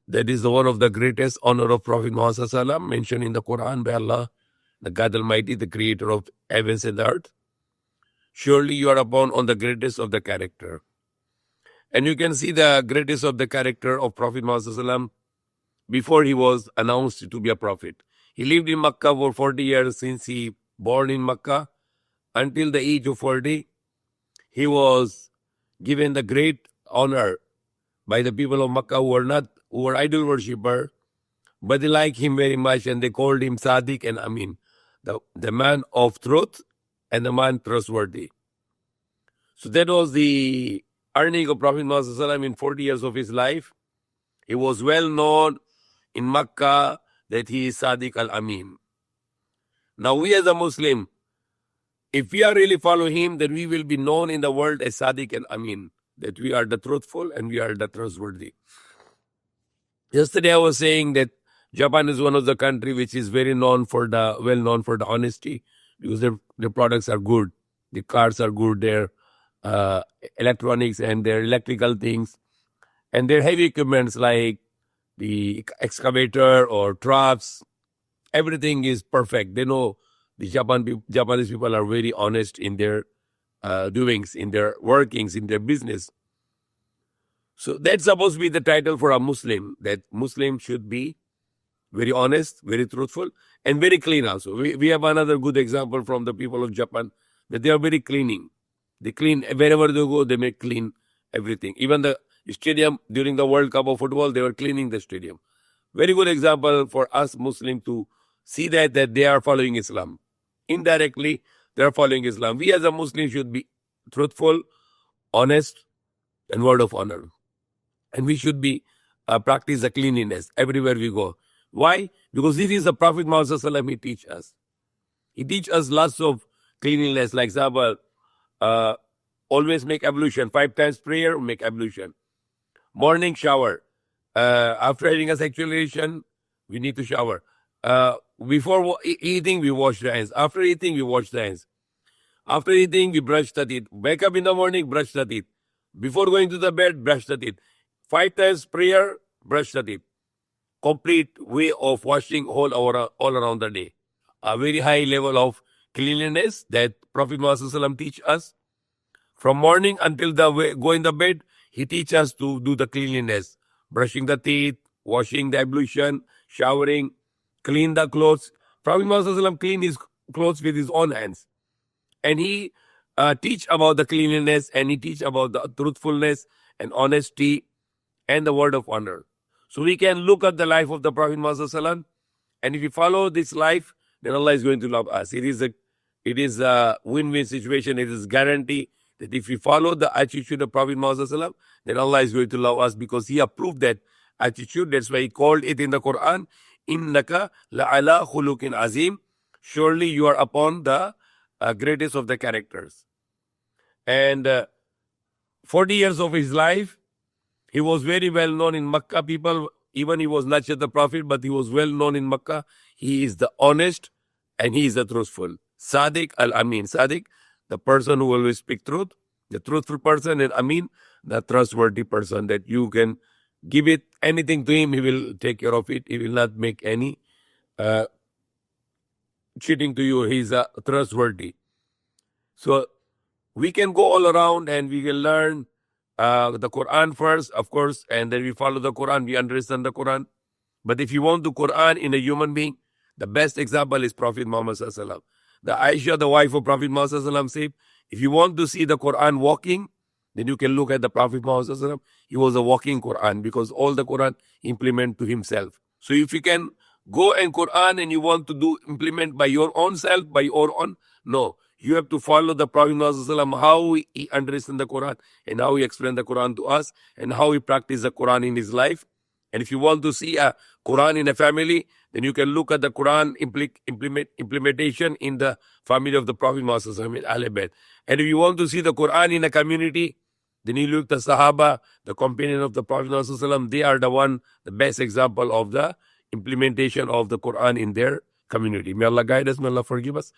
That is the one of the greatest honor of Prophet Muhammad Sallallahu Alaihi Wasallam, mentioned in the Quran by Allah, the God Almighty, the creator of heavens and the earth. Surely you are upon on the greatest of the character. And you can see the greatest of the character of Prophet Muhammad Sallallahu Alaihi Wasallam before he was announced to be a prophet. He lived in Makkah for 40 years since he born in Makkah until the age of 40. He was given the great honor by the people of Makkah who were idol worshipper, but they liked him very much and they called him Sadiq and Amin, the man of truth and the man trustworthy. So that was the earning of Prophet Muhammad Sallallahu Alaihi Wasallam in 40 years of his life. He was well known in Makkah that he is Sadiq al-Amin. Now we as a Muslim, if we are really follow him, then we will be known in the world as Sadiq and Amin, that we are the truthful and we are the trustworthy. Yesterday I was saying that Japan is one of the country which is well known for the honesty, because their products are good, the cars are good, their electronics and their electrical things, and their heavy equipments like the excavator or trucks, everything is perfect. They know the Japanese people are very honest in their doings, in their workings, in their business. So that's supposed to be the title for a Muslim, that Muslim should be very honest, very truthful, and very clean also. We have another good example from the people of Japan, that they are very cleaning. They clean wherever they go, they make clean everything. Even the stadium during the World Cup of football, they were cleaning the stadium. Very good example for us Muslim to see that they are following Islam. Indirectly, they are following Islam. We as a Muslim should be truthful, honest, and word of honor. And we should be practice the cleanliness everywhere we go. Why? Because this is the Prophet Muhammad Sallallahu Alaihi Wasallam, he teach us. He teach us lots of cleanliness, like example, always make ablution. 5 times prayer, make ablution. Morning shower. After having a sexual relation, we need to shower. Before eating, we wash the hands. After eating, we wash the hands. After eating, we brush the teeth. Wake up in the morning, brush the teeth. Before going to the bed, brush the teeth. 5 times prayer, brush the teeth. Complete way of washing all around the day. A very high level of cleanliness that Prophet Muhammad Sallallahu Alaihi Wasallam teach us. From morning until going to bed, he teach us to do the cleanliness. Brushing the teeth, washing the ablution, showering, clean the clothes. Prophet Muhammad Sallallahu Alaihi Wasallam clean his clothes with his own hands. And he teach about the cleanliness, and he teach about the truthfulness and honesty and the word of honor. So we can look at the life of the Prophet Muhammad Sallallahu Alaihi Wasallam, and if we follow this life, then Allah is going to love us. It is a win-win situation. It is guarantee that if we follow the attitude of Prophet Muhammad Sallallahu Alaihi Wasallam, then Allah is going to love us, because he approved that attitude. That's why he called it in the Quran, Innaka la'ala khuluqin azim. Surely you are upon the greatest of the characters. And 40 years of his life, he was very well known in Makkah. People, even he was not yet the Prophet, but he was well known in Makkah. He is the honest and he is the truthful. Sadiq al-Amin. Sadiq, the person who always speak truth, the truthful person, and Amin, the trustworthy person, that you can give it anything to him, he will take care of it. He will not make any cheating to you. He is trustworthy. So we can go all around and we can learn the Quran first, of course, and then we follow the Quran, we understand the Quran. But if you want the Quran in a human being, the best example is Prophet Muhammad Sallallahu Alaihi Wasallam. The Aisha, the wife of Prophet Muhammad Sallallahu Alaihi Wasallam, said, if you want to see the Quran walking, then you can look at the Prophet Muhammad Sallallahu Alaihi Wasallam. He was a walking Quran, because all the Quran implement to himself. So if you can go and Quran and you want to do implement by your own self, by your own, no. You have to follow the Prophet Muhammad Sallallahu Alaihi Wasallam, how he understand the Quran and how he explained the Quran to us and how he practiced the Quran in his life. And if you want to see a Quran in a family, then you can look at the Quran implementation in the family of the Prophet Muhammad Sallallahu Alaihi Wasallam in Ahl Bayt. And if you want to see the Quran in a community, then you look at the Sahaba, the companion of the Prophet Muhammad Sallallahu Alaihi Wasallam. They are the best example of the implementation of the Quran in their community. May Allah guide us, may Allah forgive us.